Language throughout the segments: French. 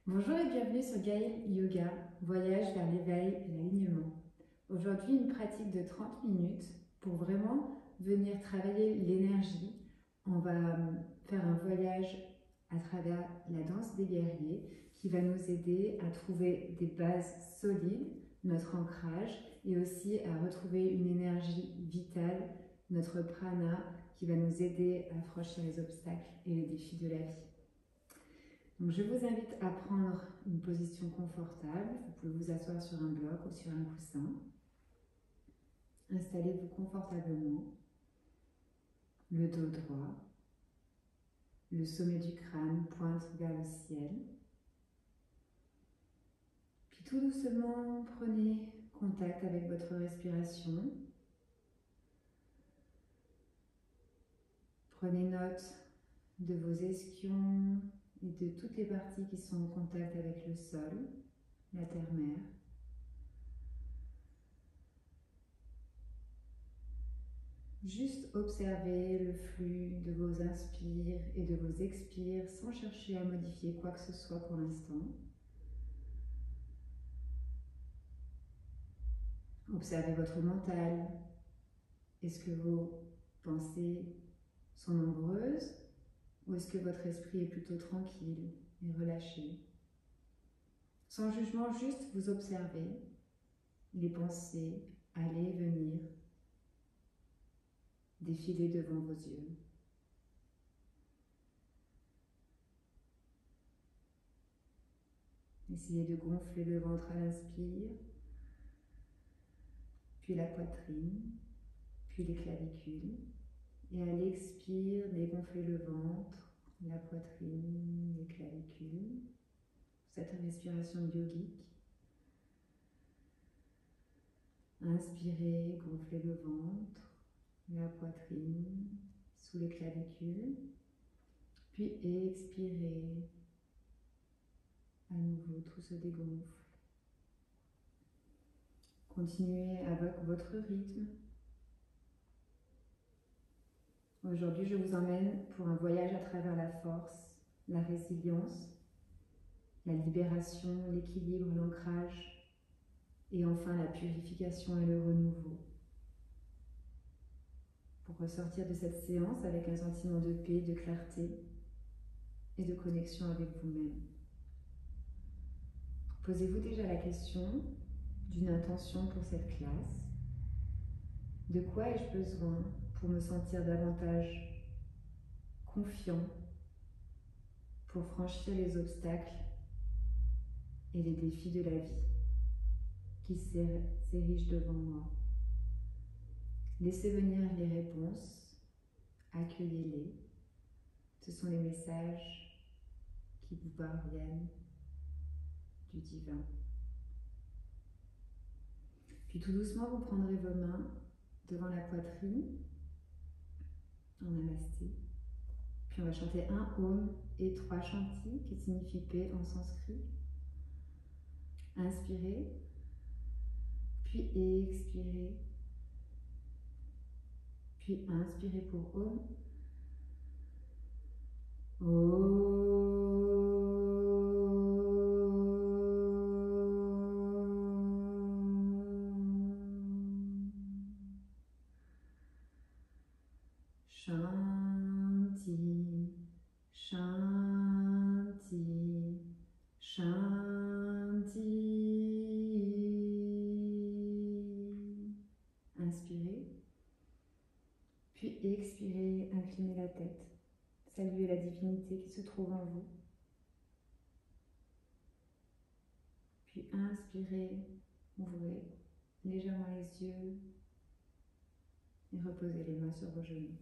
Bonjour et bienvenue sur Gaïa Yoga, voyage vers l'éveil et l'alignement. Aujourd'hui, une pratique de 30 minutes pour vraiment venir travailler l'énergie. On va faire un voyage à travers la danse des guerriers qui va nous aider à trouver des bases solides, notre ancrage et aussi à retrouver une énergie vitale, notre prana qui va nous aider à franchir les obstacles et les défis de la vie. Donc, je vous invite à prendre une position confortable. Vous pouvez vous asseoir sur un bloc ou sur un coussin. Installez-vous confortablement, le dos droit, le sommet du crâne pointe vers le ciel. Puis tout doucement, prenez contact avec votre respiration. Prenez note de vos ischions et de toutes les parties qui sont en contact avec le sol, la terre-mère. Juste observez le flux de vos inspires et de vos expires sans chercher à modifier quoi que ce soit pour l'instant. Observez votre mental. Est-ce que vos pensées sont nombreuses ou est-ce que votre esprit est plutôt tranquille et relâché? Sans jugement, juste vous observez les pensées aller et venir, défiler devant vos yeux. Essayez de gonfler le ventre à l'inspire, puis la poitrine, puis les clavicules. Et à l'expire, dégonflez le ventre, la poitrine, les clavicules. Cette respiration yogique. Inspirez, gonflez le ventre, la poitrine, sous les clavicules. Puis expirez. À nouveau, tout se dégonfle. Continuez avec votre rythme. Aujourd'hui, je vous emmène pour un voyage à travers la force, la résilience, la libération, l'équilibre, l'ancrage et enfin la purification et le renouveau. Pour ressortir de cette séance avec un sentiment de paix, de clarté et de connexion avec vous-même. Posez-vous déjà la question d'une intention pour cette classe. De quoi ai-je besoin pour me sentir davantage confiant, pour franchir les obstacles et les défis de la vie qui s'érigent devant moi? Laissez venir les réponses, accueillez-les. Ce sont les messages qui vous parviennent du divin. Puis tout doucement, vous prendrez vos mains devant la poitrine en namasté. Puis on va chanter un Om et 3 Shanti qui signifie paix en sanskrit. Inspirez, puis expirez, puis inspirez pour Om. Shanti, Shanti, Shanti. Inspirez, puis expirez, inclinez la tête. Saluez la divinité qui se trouve en vous. Puis inspirez, ouvrez légèrement les yeux et reposez les mains sur vos genoux.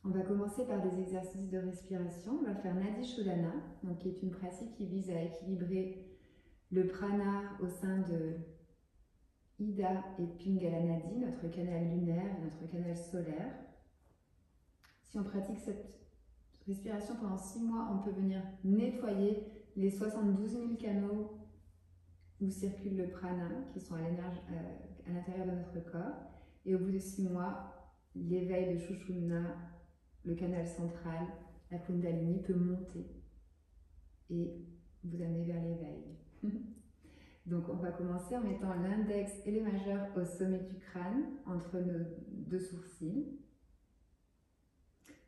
On va commencer par des exercices de respiration. On va faire Nadi Shodhana, donc qui est une pratique qui vise à équilibrer le prana au sein de Ida et Pingala Nadi, notre canal lunaire et notre canal solaire. Si on pratique cette respiration pendant 6 mois, on peut venir nettoyer les 72 000 canaux où circule le prana, qui sont à l'intérieur de notre corps. Et au bout de 6 mois, l'éveil de Shushumna, le canal central, la Kundalini peut monter. et vous amener vers l'éveil. Donc on va commencer en mettant l'index et le majeur au sommet du crâne, entre nos deux sourcils.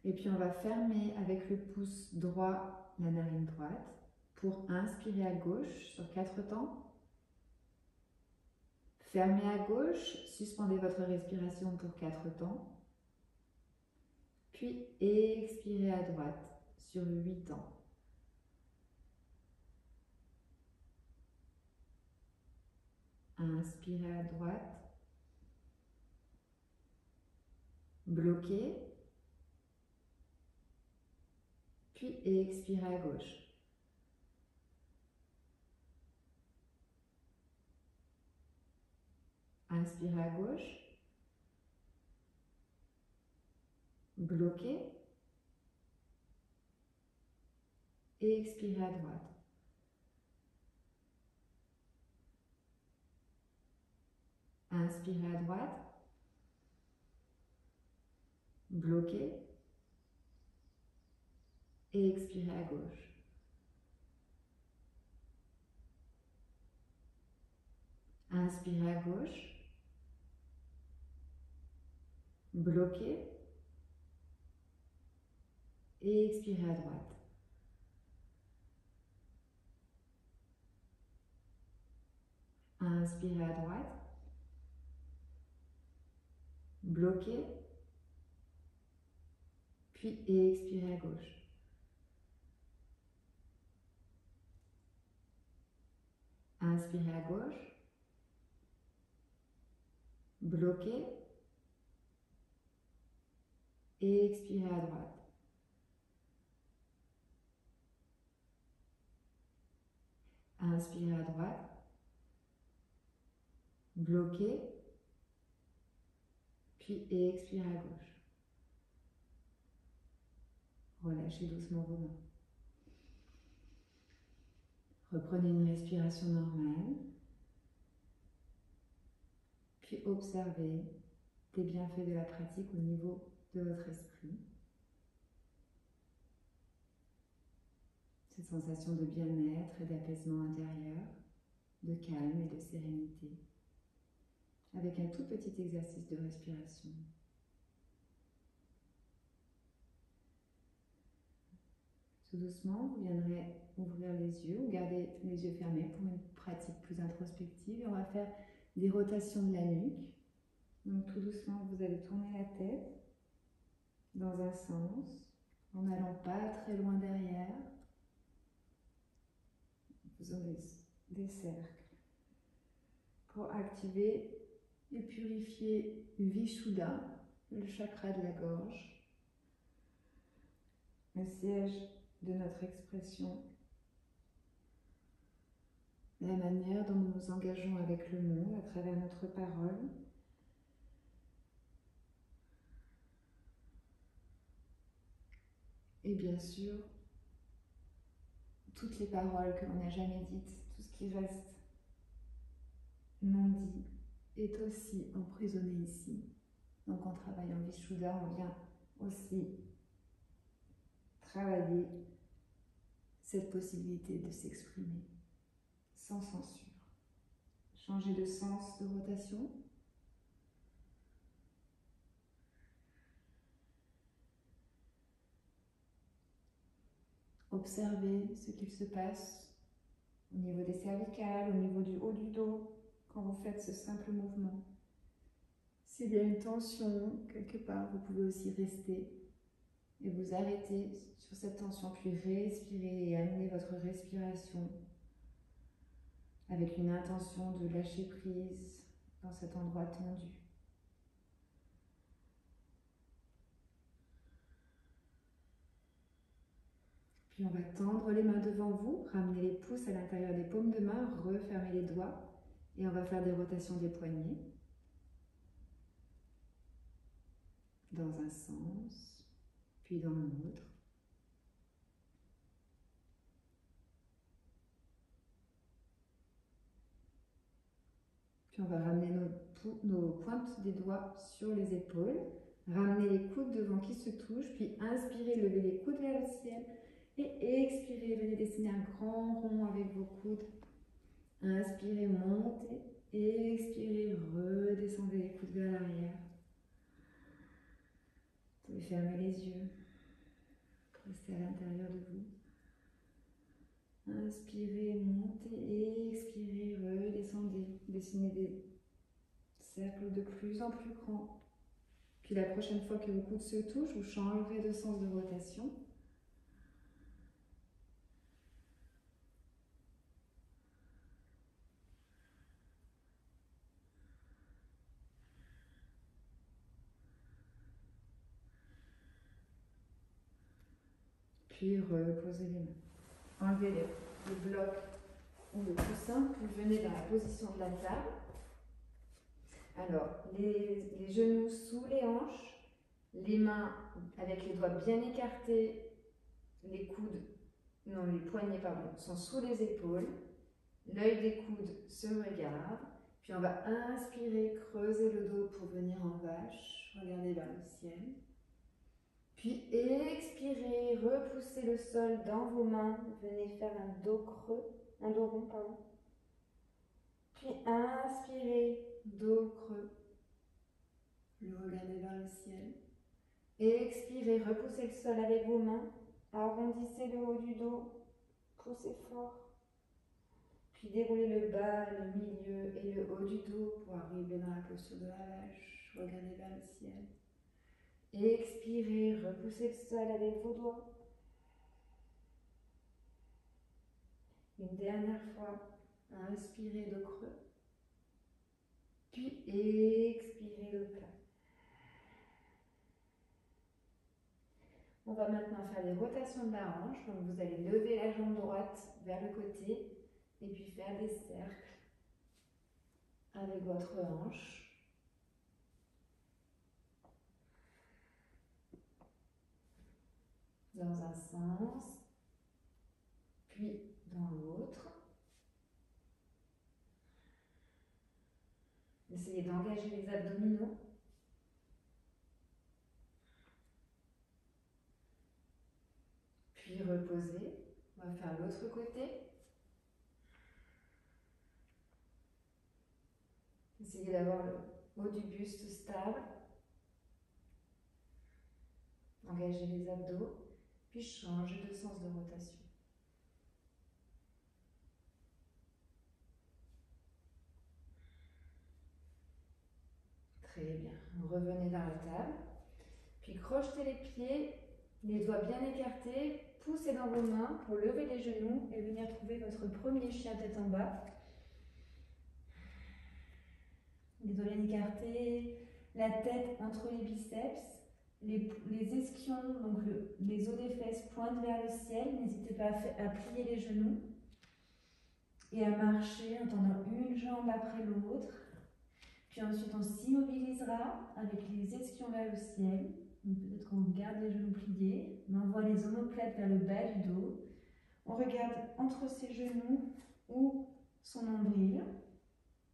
Et puis on va fermer avec le pouce droit la narine droite pour inspirer à gauche sur 4 temps. Fermez à gauche, suspendez votre respiration pour 4 temps. Puis expirez à droite sur 8 temps. Inspirez à droite. Bloquez. Puis expirez à gauche. Inspirez à gauche. Bloquez. Et expirez à droite. Inspirez à droite. Bloquez. Et expirez à gauche. Inspirez à gauche. Bloquez. Et expirez à droite. Inspirez à droite. Bloquez. Puis expirez à gauche. Inspirez à gauche. Bloquez. Et expirez à droite. Inspirez à droite. Bloquez. Puis expirez à gauche. Relâchez doucement vos mains. Reprenez une respiration normale. Puis observez les bienfaits de la pratique au niveau de votre esprit. Cette sensation de bien-être et d'apaisement intérieur, de calme et de sérénité, avec un tout petit exercice de respiration. Tout doucement, vous viendrez ouvrir les yeux ou garder les yeux fermés pour une pratique plus introspective. Et on va faire des rotations de la nuque. Donc tout doucement, vous allez tourner la tête dans un sens, en n'allant pas très loin derrière, en faisant des cercles pour activer et purifier Vishuddha, le chakra de la gorge, le siège de notre expression, la manière dont nous nous engageons avec le monde à travers notre parole. Et bien sûr, toutes les paroles que l'on n'a jamais dites, tout ce qui reste non dit, est aussi emprisonné ici. Donc en travaillant Vishuddha, on vient aussi travailler cette possibilité de s'exprimer sans censure. Changer de sens de rotation. Observez ce qu'il se passe au niveau des cervicales, au niveau du haut du dos, quand vous faites ce simple mouvement. S'il y a une tension quelque part, vous pouvez aussi rester et vous arrêter sur cette tension, puis respirer et amener votre respiration avec une intention de lâcher prise dans cet endroit tendu. Puis on va tendre les mains devant vous, ramener les pouces à l'intérieur des paumes de main, refermer les doigts et on va faire des rotations des poignets dans un sens, puis dans l'autre. Puis on va ramener nos pointes des doigts sur les épaules, ramener les coudes devant qui se touchent, puis inspirez, levez les coudes vers le ciel Et expirez, venez dessiner un grand rond avec vos coudes. Inspirez, montez. Expirez, redescendez les coudes vers l'arrière. Vous pouvez fermer les yeux. Restez à l'intérieur de vous. Inspirez, montez, expirez, redescendez. Dessinez des cercles de plus en plus grands. Puis la prochaine fois que vos coudes se touchent, vous changerez de sens de rotation. Puis reposez les mains. Enlevez le bloc ou le coussin, puis venez dans la position de la table. Alors, les genoux sous les hanches, les mains avec les doigts bien écartés, les coudes, non les poignets pardon, sont sous les épaules, l'œil des coudes se regarde, puis on va inspirer, creuser le dos pour venir en vache, regardez vers le ciel. Puis expirez, repoussez le sol dans vos mains, venez faire un dos creux, un dos rond, pardon. Puis inspirez, dos creux, regardez vers le ciel. Expirez, repoussez le sol avec vos mains, arrondissez le haut du dos, poussez fort. Puis déroulez le bas, le milieu et le haut du dos pour arriver dans la posture de la vache, regardez vers le ciel. Expirez, repoussez le sol avec vos doigts. Une dernière fois, inspirez dos creux. Puis expirez dos plat. On va maintenant faire des rotations de la hanche. Donc vous allez lever la jambe droite vers le côté et puis faire des cercles avec votre hanche. Dans un sens, puis dans l'autre. Essayez d'engager les abdominaux. Puis reposez. On va faire l'autre côté. Essayez d'avoir le haut du buste stable. Engagez les abdos. Puis changez de sens de rotation. Très bien. Revenez dans la table. Puis crochetez les pieds, les doigts bien écartés. Poussez dans vos mains pour lever les genoux et venir trouver votre premier chien tête en bas. Les doigts bien écartés, la tête entre les biceps. Les ischions, donc les os des fesses pointent vers le ciel. N'hésitez pas à plier les genoux et à marcher en tendant une jambe après l'autre. Puis ensuite, on s'immobilisera avec les ischions vers le ciel. Peut-être qu'on garde les genoux pliés. On envoie les omoplates vers le bas du dos. On regarde entre ses genoux ou son nombril.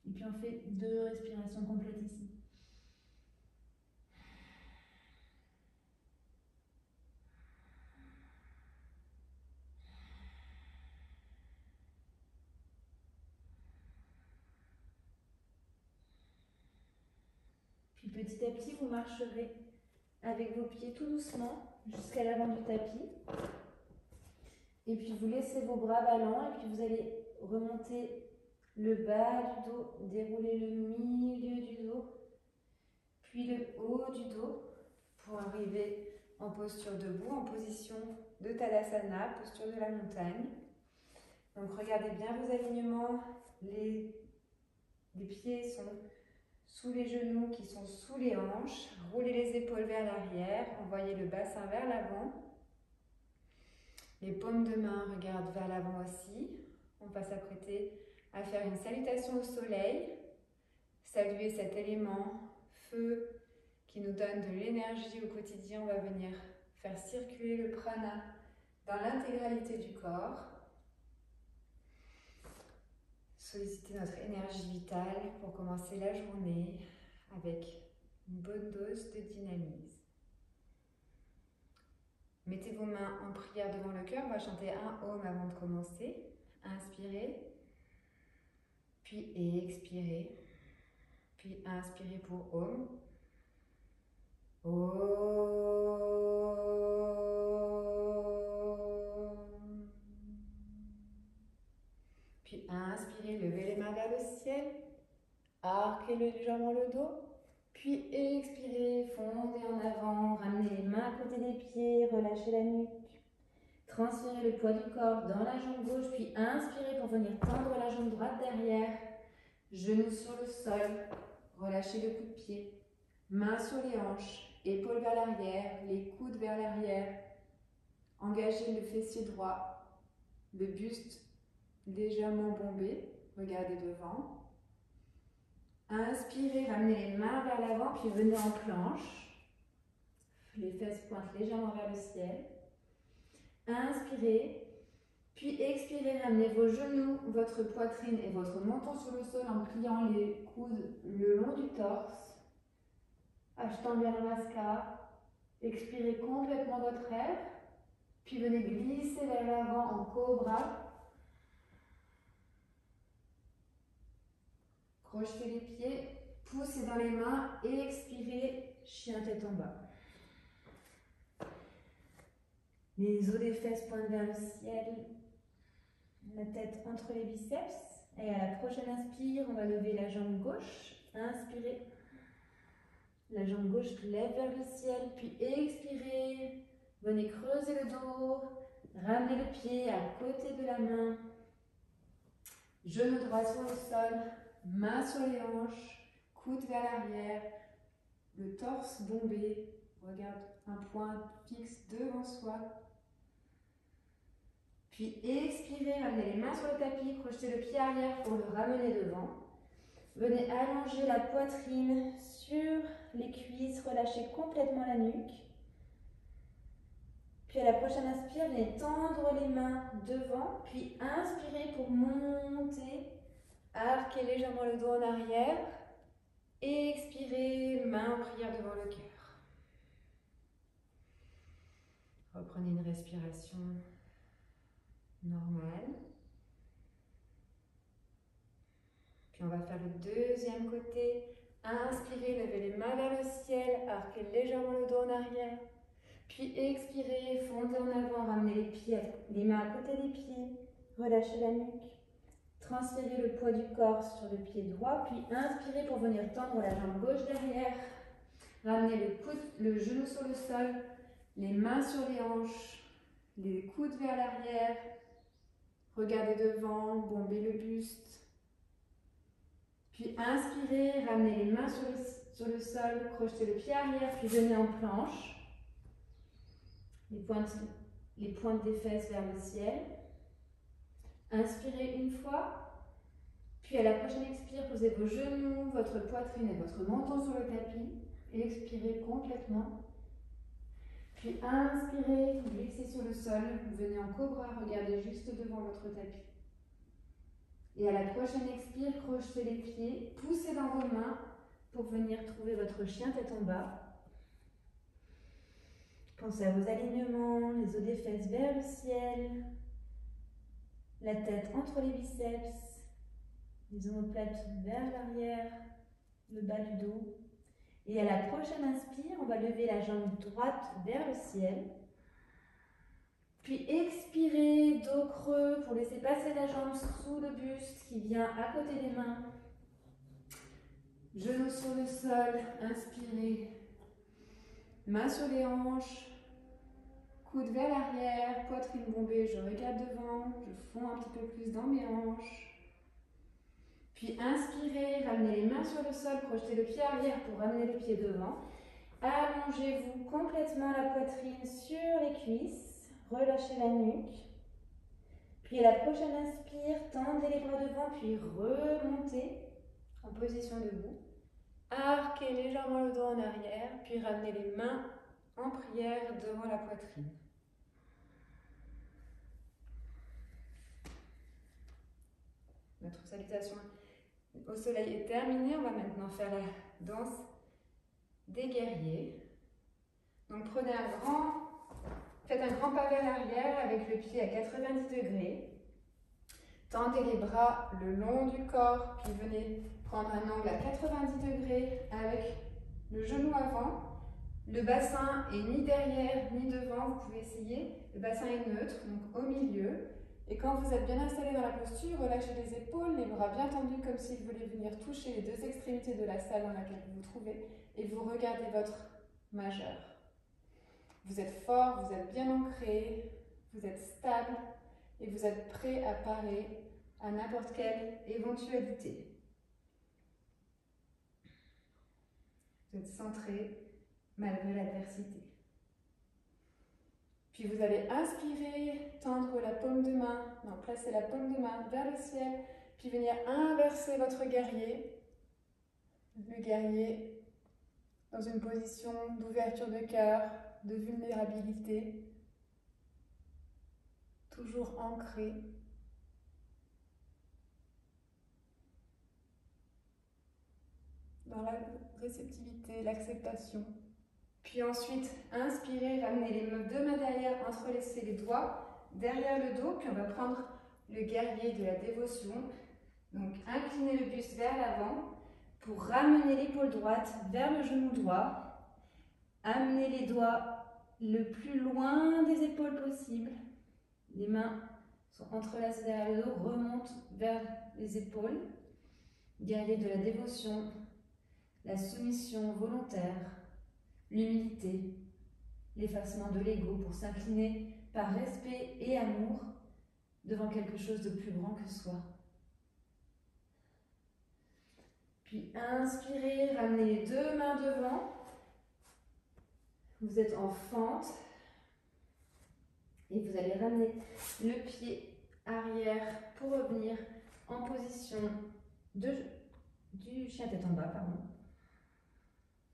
Et puis on fait 2 respirations complètes ici. Puis petit à petit, vous marcherez avec vos pieds tout doucement jusqu'à l'avant du tapis. Et puis vous laissez vos bras ballants et puis vous allez remonter le bas du dos, dérouler le milieu du dos, puis le haut du dos pour arriver en posture debout, en position de Tadasana, posture de la montagne. Donc regardez bien vos alignements, les pieds sont sous les genoux qui sont sous les hanches, roulez les épaules vers l'arrière, envoyez le bassin vers l'avant. Les paumes de main regardent vers l'avant aussi. On va s'apprêter à faire une salutation au soleil. Saluer cet élément, feu, qui nous donne de l'énergie au quotidien. On va venir faire circuler le prana dans l'intégralité du corps. Solliciter notre énergie vitale pour commencer la journée avec une bonne dose de dynamisme. Mettez vos mains en prière devant le cœur. On va chanter un Om avant de commencer. Inspirez, puis expirez, puis inspirez pour Om. Puis inspirez, levez les mains vers le ciel. Arquez légèrement le dos. Puis expirez, fondez en avant. Ramenez les mains à côté des pieds. Relâchez la nuque. Transférez le poids du corps dans la jambe gauche. Puis inspirez pour venir tendre la jambe droite derrière. Genoux sur le sol. Relâchez le coup de pied. Mains sur les hanches. Épaules vers l'arrière. Les coudes vers l'arrière. Engagez le fessier droit. Le buste légèrement bombé. Regardez devant. Inspirez, ramenez les mains vers l'avant, puis venez en planche. Les fesses pointent légèrement vers le ciel. Inspirez, puis expirez, ramenez vos genoux, votre poitrine et votre menton sur le sol en pliant les coudes le long du torse. Achetant bien le mascara. Expirez complètement votre air, puis venez glisser vers l'avant en cobra. Crochetez les pieds, poussez dans les mains et expirez, chien tête en bas. Les os des fesses pointent vers le ciel, la tête entre les biceps. Et à la prochaine inspire, on va lever la jambe gauche. Inspirez. La jambe gauche lève vers le ciel, puis expirez. Venez creuser le dos, ramenez le pied à côté de la main. Genou droit sur le sol. Mains sur les hanches, coude vers l'arrière, le torse bombé, regarde un point fixe devant soi. Puis expirez, ramenez les mains sur le tapis, crochetez le pied arrière pour le ramener devant. Venez allonger la poitrine sur les cuisses, relâchez complètement la nuque. Puis à la prochaine inspire, venez tendre les mains devant, puis inspirez pour monter. Arquez légèrement le dos en arrière. Expirez, main en prière devant le cœur. Reprenez une respiration normale. Puis on va faire le deuxième côté. Inspirez, levez les mains vers le ciel. Arquez légèrement le dos en arrière. Puis expirez, fondez en avant, ramenez les mains à côté des pieds. Relâchez la nuque. Transférez le poids du corps sur le pied droit, puis inspirez pour venir tendre la jambe gauche derrière. Ramenez le genou sur le sol, les mains sur les hanches, les coudes vers l'arrière. Regardez devant, bombez le buste. Puis inspirez, ramenez les mains sur le sol, crochetez le pied arrière, puis venez en planche. Les pointes des fesses vers le ciel. Inspirez une fois, puis à la prochaine expire, posez vos genoux, votre poitrine et votre menton sur le tapis. Expirez complètement. Puis inspirez, glissez sur le sol, venez en cobra, regardez juste devant votre tapis. Et à la prochaine expire, crochetez les pieds, poussez dans vos mains pour venir trouver votre chien tête en bas. Pensez à vos alignements, les os des fesses vers le ciel. La tête entre les biceps, les omoplates vers l'arrière, le bas du dos. Et à la prochaine inspire, on va lever la jambe droite vers le ciel. Puis expirez, dos creux pour laisser passer la jambe sous le buste qui vient à côté des mains. Genoux sur le sol, inspirez. Mains sur les hanches. Coude vers l'arrière, poitrine bombée, je regarde devant, je fonds un petit peu plus dans mes hanches. Puis inspirez, ramenez les mains sur le sol, crochetez le pied arrière pour ramener le pied devant. Allongez-vous complètement la poitrine sur les cuisses, relâchez la nuque. Puis à la prochaine inspire, tendez les bras devant, puis remontez en position debout. Arquez légèrement le dos en arrière, puis ramenez les mains en prière devant la poitrine. Notre salutation au soleil est terminée. On va maintenant faire la danse des guerriers. Donc prenez un grand Faites un grand pas vers l'arrière avec le pied à 90 degrés. Tendez les bras le long du corps, puis venez prendre un angle à 90 degrés avec le genou avant. Le bassin est ni derrière ni devant, vous pouvez essayer. Le bassin est neutre, donc au milieu. Et quand vous êtes bien installé dans la posture, relâchez les épaules, les bras bien tendus comme si vous vouliez venir toucher les deux extrémités de la salle dans laquelle vous vous trouvez et vous regardez votre majeur. Vous êtes fort, vous êtes bien ancré, vous êtes stable et vous êtes prêt à parer à n'importe quelle éventualité. Vous êtes centré malgré l'adversité. Puis vous allez inspirer, tendre la paume de main, non, placer la paume de main vers le ciel, puis venir inverser votre guerrier. Le guerrier dans une position d'ouverture de cœur, de vulnérabilité, toujours ancré. Dans la réceptivité, l'acceptation. Puis ensuite, inspirez, ramenez les deux mains derrière, entrelacez les doigts derrière le dos, puis on va prendre le guerrier de la dévotion. Donc inclinez le buste vers l'avant pour ramener l'épaule droite vers le genou droit. Amenez les doigts le plus loin des épaules possible. Les mains sont entrelacées derrière le dos, remontent vers les épaules. Guerrier de la dévotion, la soumission volontaire, l'humilité, l'effacement de l'ego pour s'incliner par respect et amour devant quelque chose de plus grand que soi. Puis inspirez, ramenez les deux mains devant. Vous êtes en fente et vous allez ramener le pied arrière pour revenir en position du chien tête en bas, pardon.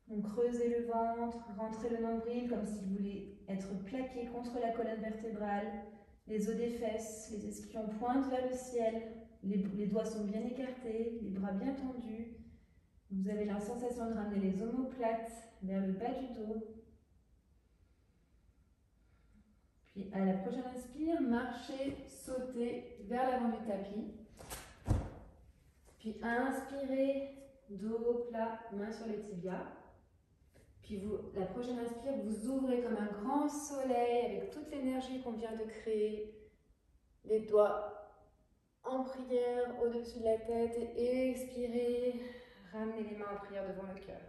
Donc creusez le ventre, rentrez le nombril comme si vous voulez être plaqué contre la colonne vertébrale, les os des fesses, les ischions pointent vers le ciel, les doigts sont bien écartés, les bras bien tendus. Vous avez la sensation de ramener les omoplates vers le bas du dos. Puis à la prochaine inspire, marchez, sautez vers l'avant du tapis. Puis inspirez, dos plat, main sur les tibias. Puis la prochaine inspire, vous ouvrez comme un grand soleil avec toute l'énergie qu'on vient de créer. Les doigts en prière au-dessus de la tête et expirez. Ramenez les mains en prière devant le cœur.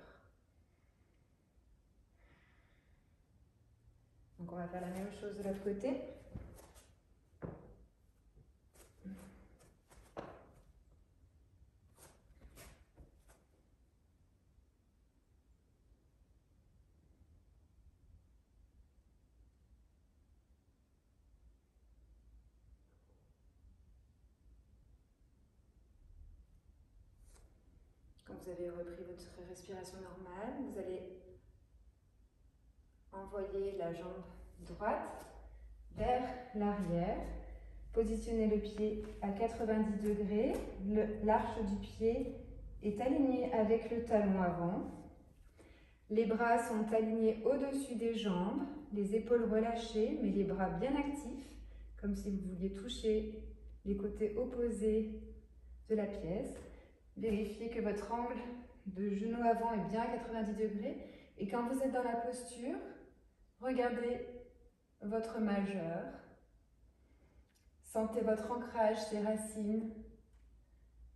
Donc on va faire la même chose de l'autre côté. Quand vous avez repris votre respiration normale, vous allez envoyer la jambe droite vers l'arrière. Positionnez le pied à 90 degrés. L'arche du pied est alignée avec le talon avant. Les bras sont alignés au-dessus des jambes, les épaules relâchées, mais les bras bien actifs, comme si vous vouliez toucher les côtés opposés de la pièce. Vérifiez que votre angle de genou avant est bien à 90 degrés. Et quand vous êtes dans la posture, regardez votre majeur. Sentez votre ancrage, ces racines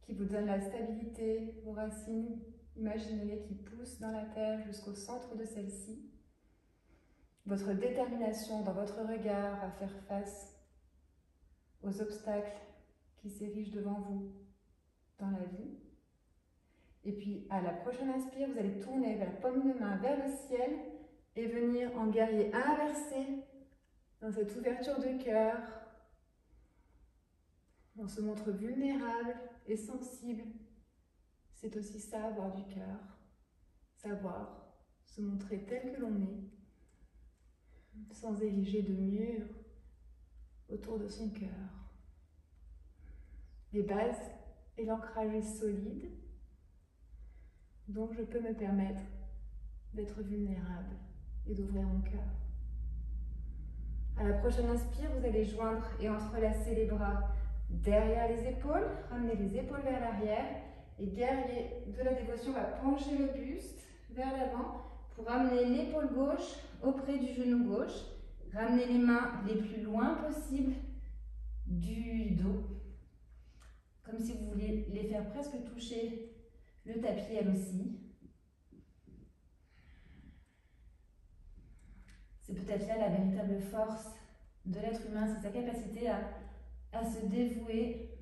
qui vous donnent la stabilité. Vos racines, imaginez-les qui poussent dans la terre jusqu'au centre de celle-ci. Votre détermination dans votre regard à faire face aux obstacles qui s'érigent devant vous dans la vie. Et puis, à la prochaine inspire, vous allez tourner la paume de main vers le ciel et venir en guerrier inversé dans cette ouverture de cœur. On se montre vulnérable et sensible. C'est aussi ça, avoir du cœur. Savoir se montrer tel que l'on est, sans ériger de murs autour de son cœur. Les bases et l'ancrage est solide. Donc je peux me permettre d'être vulnérable et d'ouvrir mon cœur. À la prochaine inspire, vous allez joindre et entrelacer les bras derrière les épaules. Ramenez les épaules vers l'arrière. Et guerrier de la dévotion va pencher le buste vers l'avant pour ramener l'épaule gauche auprès du genou gauche. Ramenez les mains les plus loin possible du dos. Comme si vous vouliez les faire presque toucher le tapis elle aussi. C'est peut-être là la véritable force de l'être humain, c'est sa capacité à se dévouer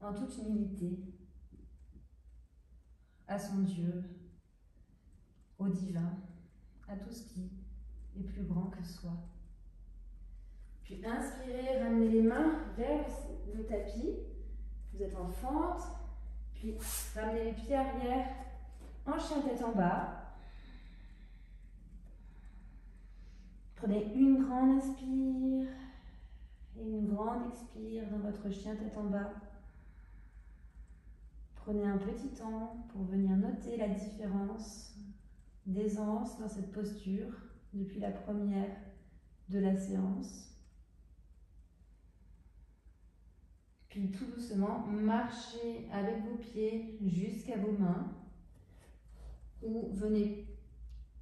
en toute humilité à son Dieu, au divin, à tout ce qui est plus grand que soi. Puis inspirez, ramenez les mains vers le tapis. Vous êtes en fente. Puis ramenez les pieds arrière en chien tête en bas. Prenez une grande inspire et une grande expire dans votre chien tête en bas. Prenez un petit temps pour venir noter la différence d'aisance dans cette posture depuis la première de la séance. Puis tout doucement, marchez avec vos pieds jusqu'à vos mains ou venez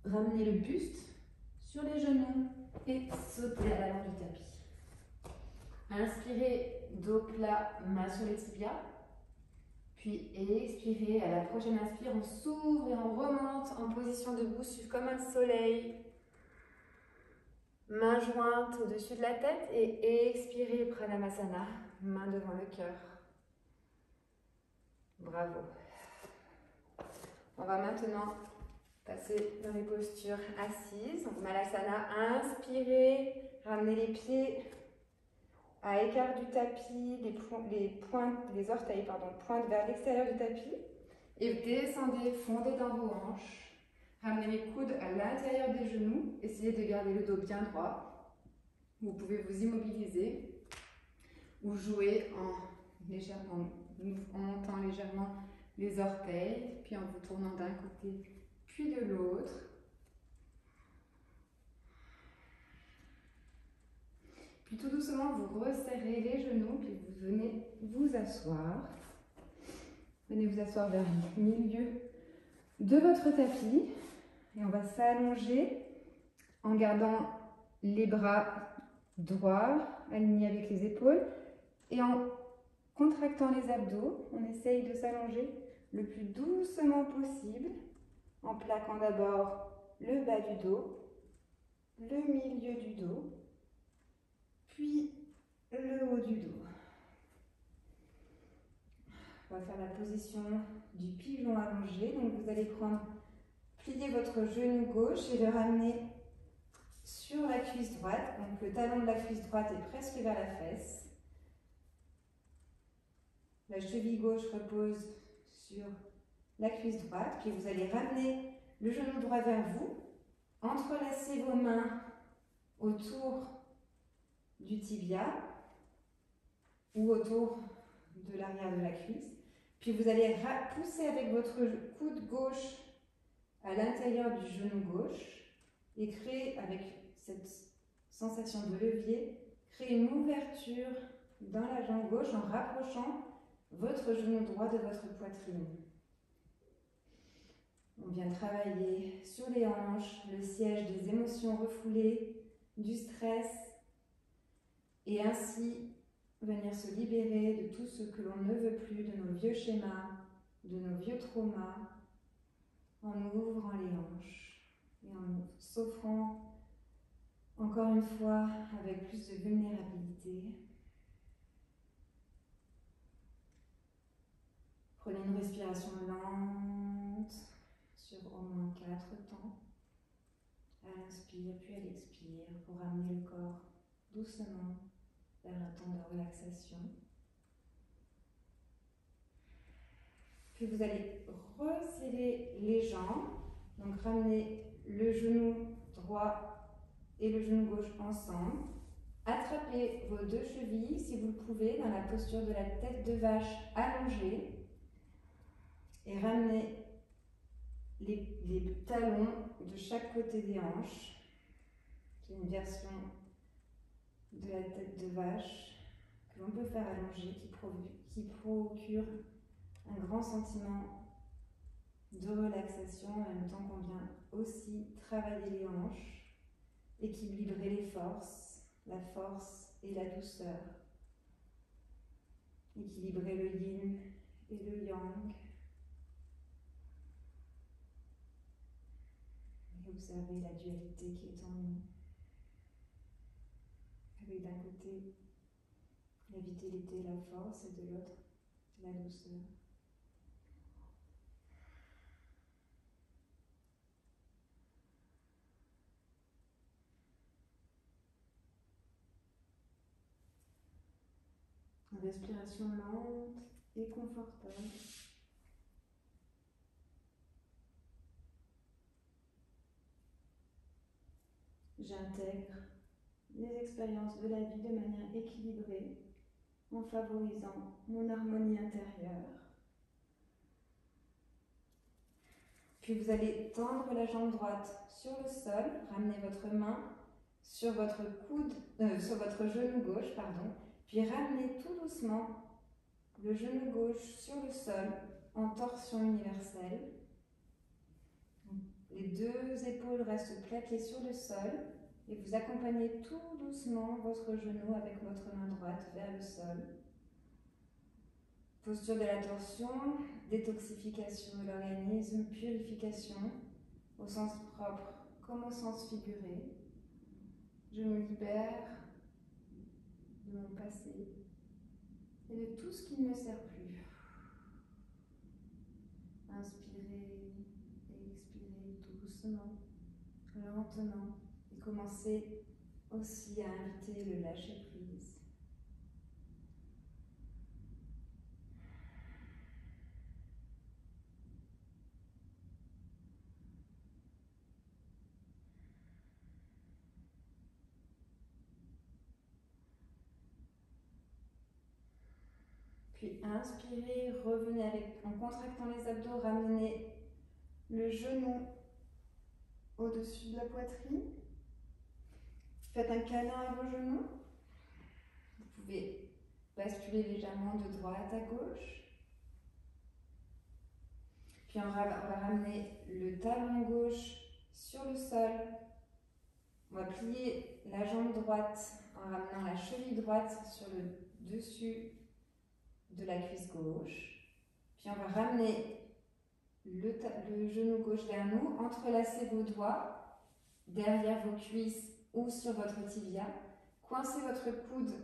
ramener le buste sur les genoux et sauter à l'avant du tapis. Inspirez, dos plat, main sur les tibias. Puis expirez, à la prochaine inspire, on s'ouvre et on remonte en position debout, suivre comme un soleil. Main jointe au-dessus de la tête et expirez, Pranamasana, main devant le cœur. Bravo. On va maintenant passer dans les postures assises. Donc Malasana, inspirez, ramenez les pieds à écart du tapis, les orteils pointent vers l'extérieur du tapis. Et descendez, fondez dans vos hanches. Ramenez les coudes à l'intérieur des genoux. Essayez de garder le dos bien droit. Vous pouvez vous immobiliser ou jouer en montant légèrement les orteils, puis en vous tournant d'un côté puis de l'autre. Puis tout doucement, vous resserrez les genoux, puis vous venez vous asseoir. Venez vous asseoir vers le milieu de votre tapis. Et on va s'allonger en gardant les bras droits, alignés avec les épaules. Et en contractant les abdos, on essaye de s'allonger le plus doucement possible, en plaquant d'abord le bas du dos, le milieu du dos, puis le haut du dos. On va faire la position du pigeon allongé. Donc vous allez plier votre genou gauche et le ramener sur la cuisse droite. Donc le talon de la cuisse droite est presque vers la fesse. La cheville gauche repose sur la cuisse droite. Puis vous allez ramener le genou droit vers vous. Entrelacez vos mains autour du tibia ou autour de l'arrière de la cuisse. Puis vous allez pousser avec votre coude gauche à l'intérieur du genou gauche et créer, avec cette sensation de levier, créer une ouverture dans la jambe gauche en rapprochant votre genou droit de votre poitrine. On vient travailler sur les hanches, le siège des émotions refoulées, du stress, et ainsi venir se libérer de tout ce que l'on ne veut plus, de nos vieux schémas, de nos vieux traumas, en ouvrant les hanches et en s'offrant encore une fois avec plus de vulnérabilité. Prenez une respiration lente sur au moins 4 temps. À l'inspire puis à l'expire pour ramener le corps doucement vers un temps de relaxation. Puis vous allez resserrer les jambes, donc ramener le genou droit et le genou gauche ensemble. Attrapez vos 2 chevilles, si vous le pouvez, dans la posture de la tête de vache allongée. Et ramenez les talons de chaque côté des hanches. C'est une version de la tête de vache que l'on peut faire allonger, qui procure un grand sentiment de relaxation en même temps qu'on vient aussi travailler les hanches, équilibrer les forces, la force et la douceur, équilibrer le yin et le yang, et observer la dualité qui est en nous, avec d'un côté la vitalité, la force, et de l'autre la douceur. Une respiration lente et confortable. J'intègre les expériences de la vie de manière équilibrée en favorisant mon harmonie intérieure. Puis vous allez tendre la jambe droite sur le sol, ramener votre main sur votre sur votre genou gauche, puis ramenez tout doucement le genou gauche sur le sol en torsion universelle. Les deux épaules restent plaquées sur le sol et vous accompagnez tout doucement votre genou avec votre main droite vers le sol. Posture de la torsion, détoxification de l'organisme, purification au sens propre comme au sens figuré. Je me libère de mon passé et de tout ce qui ne me sert plus. Inspirez et expirez doucement, lentement, et commencez aussi à inviter le lâcher prise. Puis inspirez, revenez en contractant les abdos, ramenez le genou au-dessus de la poitrine. Faites un câlin à vos genoux. Vous pouvez basculer légèrement de droite à gauche. Puis on va ramener le talon gauche sur le sol. On va plier la jambe droite en ramenant la cheville droite sur le dessus de la cuisse gauche. Puis on va ramener le genou gauche vers nous, entrelacez vos doigts derrière vos cuisses ou sur votre tibia. Coincez votre coude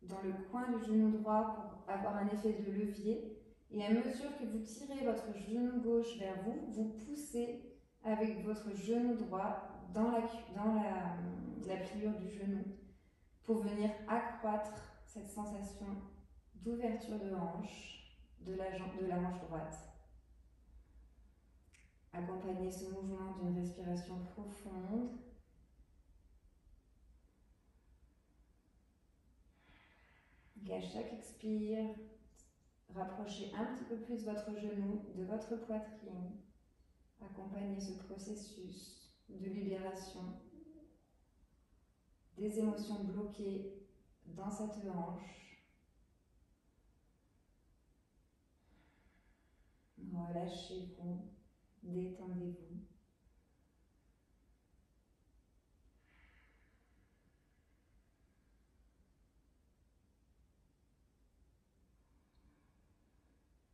dans le coin du genou droit pour avoir un effet de levier. Et à mesure que vous tirez votre genou gauche vers vous, vous poussez avec votre genou droit dans la pliure du genou pour venir accroître cette sensation d'ouverture de hanche de la hanche droite. Accompagnez ce mouvement d'une respiration profonde. Et à chaque expire, rapprochez un petit peu plus votre genou de votre poitrine. Accompagnez ce processus de libération des émotions bloquées dans cette hanche. Relâchez-vous, détendez-vous.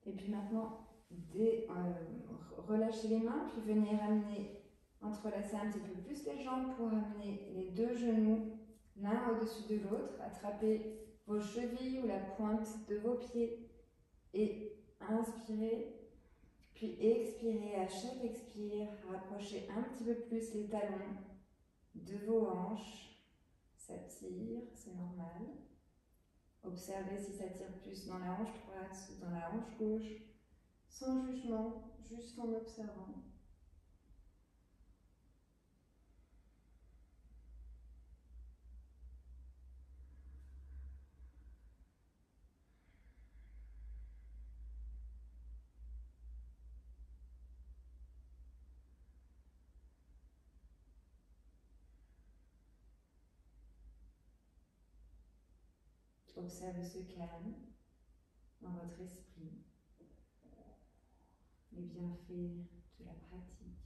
Et puis maintenant, relâchez les mains, puis venez ramener, entrelacer un petit peu plus les jambes pour ramener les deux genoux l'un au-dessus de l'autre. Attrapez vos chevilles ou la pointe de vos pieds et inspirez, puis expirez. À chaque expire, rapprochez un petit peu plus les talons de vos hanches. Ça tire, c'est normal. Observez si ça tire plus dans la hanche droite ou dans la hanche gauche, sans jugement, juste en observant. Observez ce calme dans votre esprit, les bienfaits de la pratique.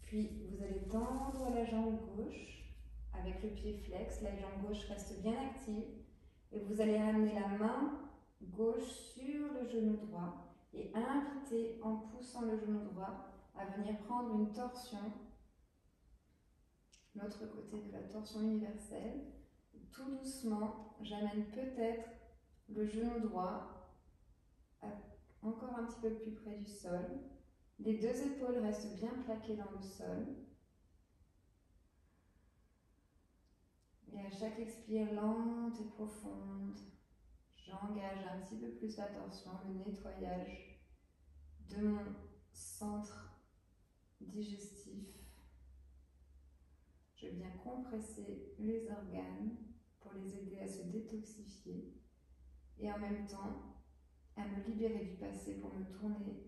Puis vous allez tendre la jambe gauche avec le pied flex, la jambe gauche reste bien active et vous allez ramener la main gauche sur le genou droit et inviter en poussant le genou droit à venir prendre une torsion, l'autre côté de la torsion universelle. Tout doucement, j'amène peut-être le genou droit encore un petit peu plus près du sol. Les deux épaules restent bien plaquées dans le sol. Et à chaque expire lente et profonde, j'engage un petit peu plus la torsion, le nettoyage de mon centre digestif. Je viens compresser les organes pour les aider à se détoxifier et en même temps à me libérer du passé pour me tourner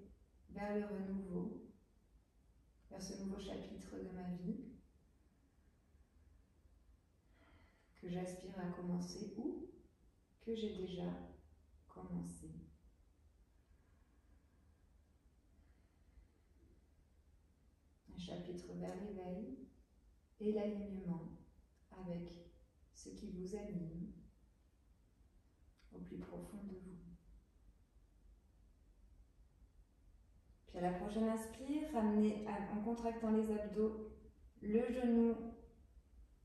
vers le renouveau, vers ce nouveau chapitre de ma vie que j'aspire à commencer ou que j'ai déjà commencé. Un chapitre vers l'éveil et l'alignement avec ce qui vous anime au plus profond de vous. Puis à la prochaine inspire, ramenez en contractant les abdos le genou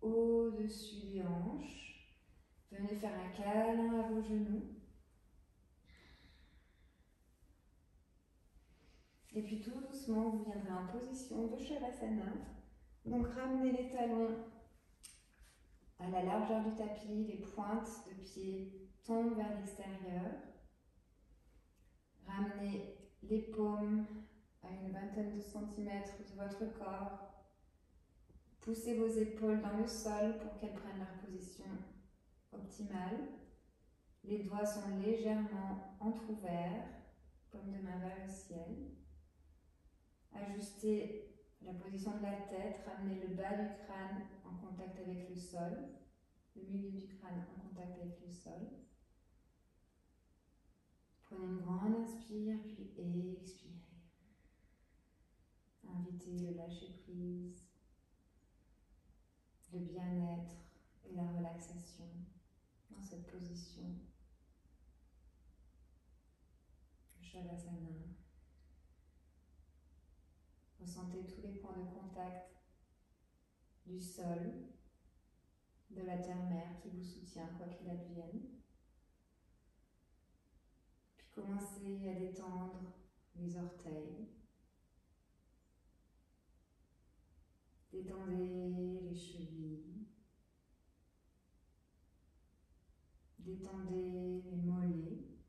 au-dessus des hanches. Venez faire un câlin à vos genoux. Et puis tout doucement, vous viendrez en position de Shavasana. Donc ramenez les talons à la largeur du tapis, les pointes de pied tombent vers l'extérieur. Ramenez les paumes à une vingtaine de centimètres de votre corps. Poussez vos épaules dans le sol pour qu'elles prennent leur position optimale. Les doigts sont légèrement entrouverts, paume de main vers le ciel. Ajustez la position de la tête, ramenez le bas du crâne en contact avec le sol, le milieu du crâne en contact avec le sol. Prenez une grande inspire, puis expirez. Invitez le lâcher prise, le bien-être et la relaxation dans cette position. Le Shavasana. Ressentez tous les points de contact du sol, de la terre-mère qui vous soutient quoi qu'il advienne. Puis commencez à détendre les orteils. Détendez les chevilles. Détendez les mollets,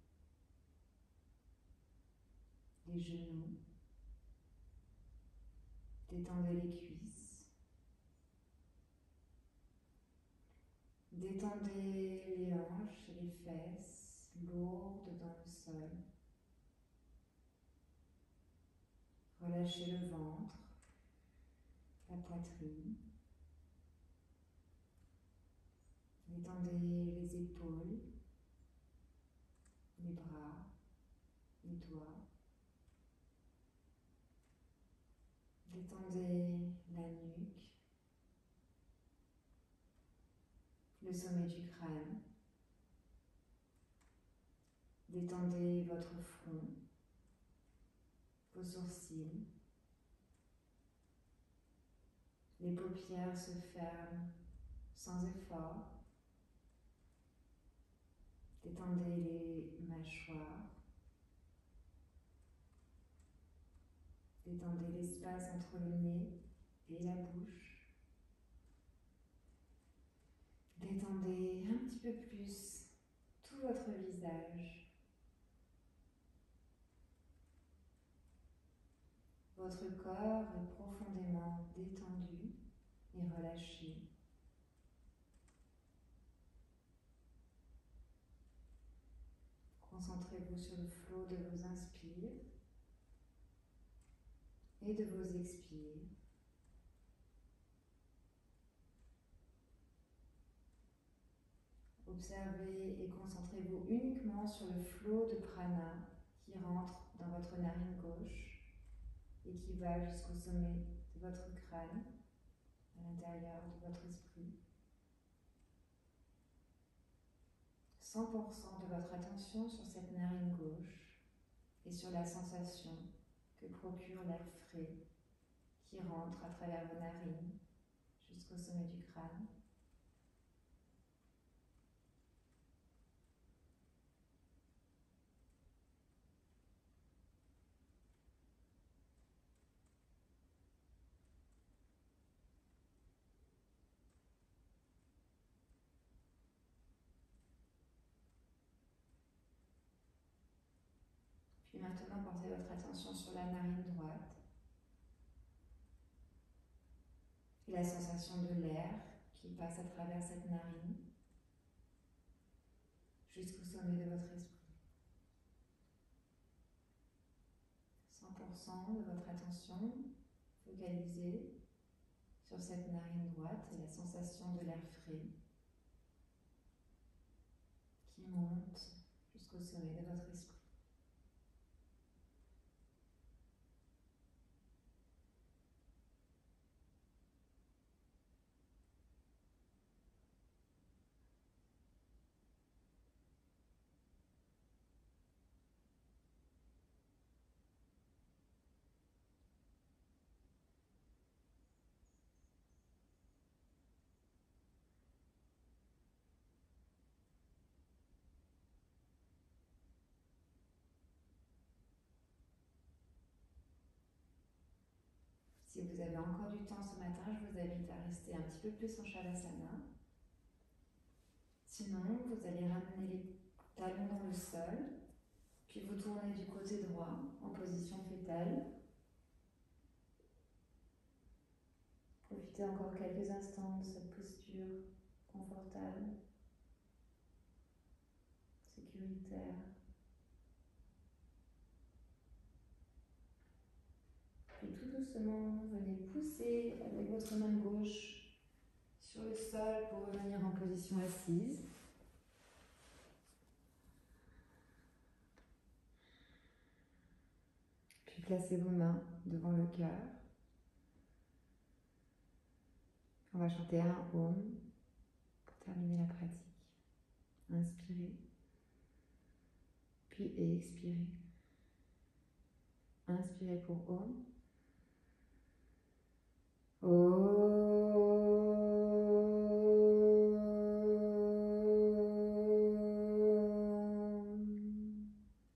les genoux. Détendez les cuisses. Détendez les hanches et les fesses, lourdes dans le sol. Relâchez le ventre, la poitrine. Détendez les épaules, les bras, les doigts. Détendez la nuque, le sommet du crâne. Détendez votre front, vos sourcils. Les paupières se ferment sans effort. Détendez les mâchoires. Détendez l'espace entre le nez et la bouche. Détendez un petit peu plus tout votre visage. Votre corps est profondément détendu et relâché. Concentrez-vous sur le flot de vos inspires et de vos expires. Observez et concentrez-vous uniquement sur le flot de prana qui rentre dans votre narine gauche et qui va jusqu'au sommet de votre crâne, à l'intérieur de votre esprit. 100% de votre attention sur cette narine gauche et sur la sensation que procure l'air frais qui rentre à travers vos narines jusqu'au sommet du crâne. Puis maintenant, portez votre attention sur la narine droite et la sensation de l'air qui passe à travers cette narine jusqu'au sommet de votre esprit. 100% de votre attention focalisée sur cette narine droite et la sensation de l'air frais qui monte jusqu'au sommet de votre esprit. Si vous avez encore du temps ce matin, je vous invite à rester un petit peu plus en Shavasana. Sinon, vous allez ramener les talons dans le sol, puis vous tournez du côté droit en position fétale. Profitez encore quelques instants de cette posture confortable, sécuritaire. Puis tout doucement, venez pousser avec votre main gauche sur le sol pour revenir en position assise. Puis placez vos mains devant le cœur. On va chanter un Om pour terminer la pratique. Inspirez, puis expirez. Inspirez pour Om.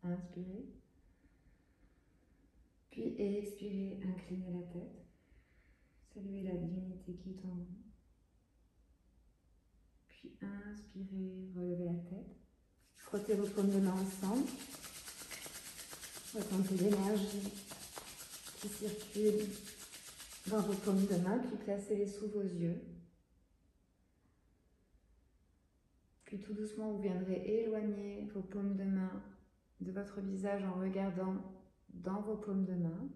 Inspirez. Puis expirez, inclinez la tête. Saluez la divinité qui est en vous. Puis inspirez, relevez la tête. Frottez vos paumes de main ensemble. Ressentez l'énergie qui circule dans vos paumes de main, puis placez-les sous vos yeux. Puis tout doucement, vous viendrez éloigner vos paumes de main de votre visage en regardant dans vos paumes de main.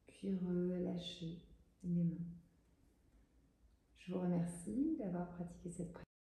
Puis relâchez les mains. Je vous remercie d'avoir pratiqué cette pratique.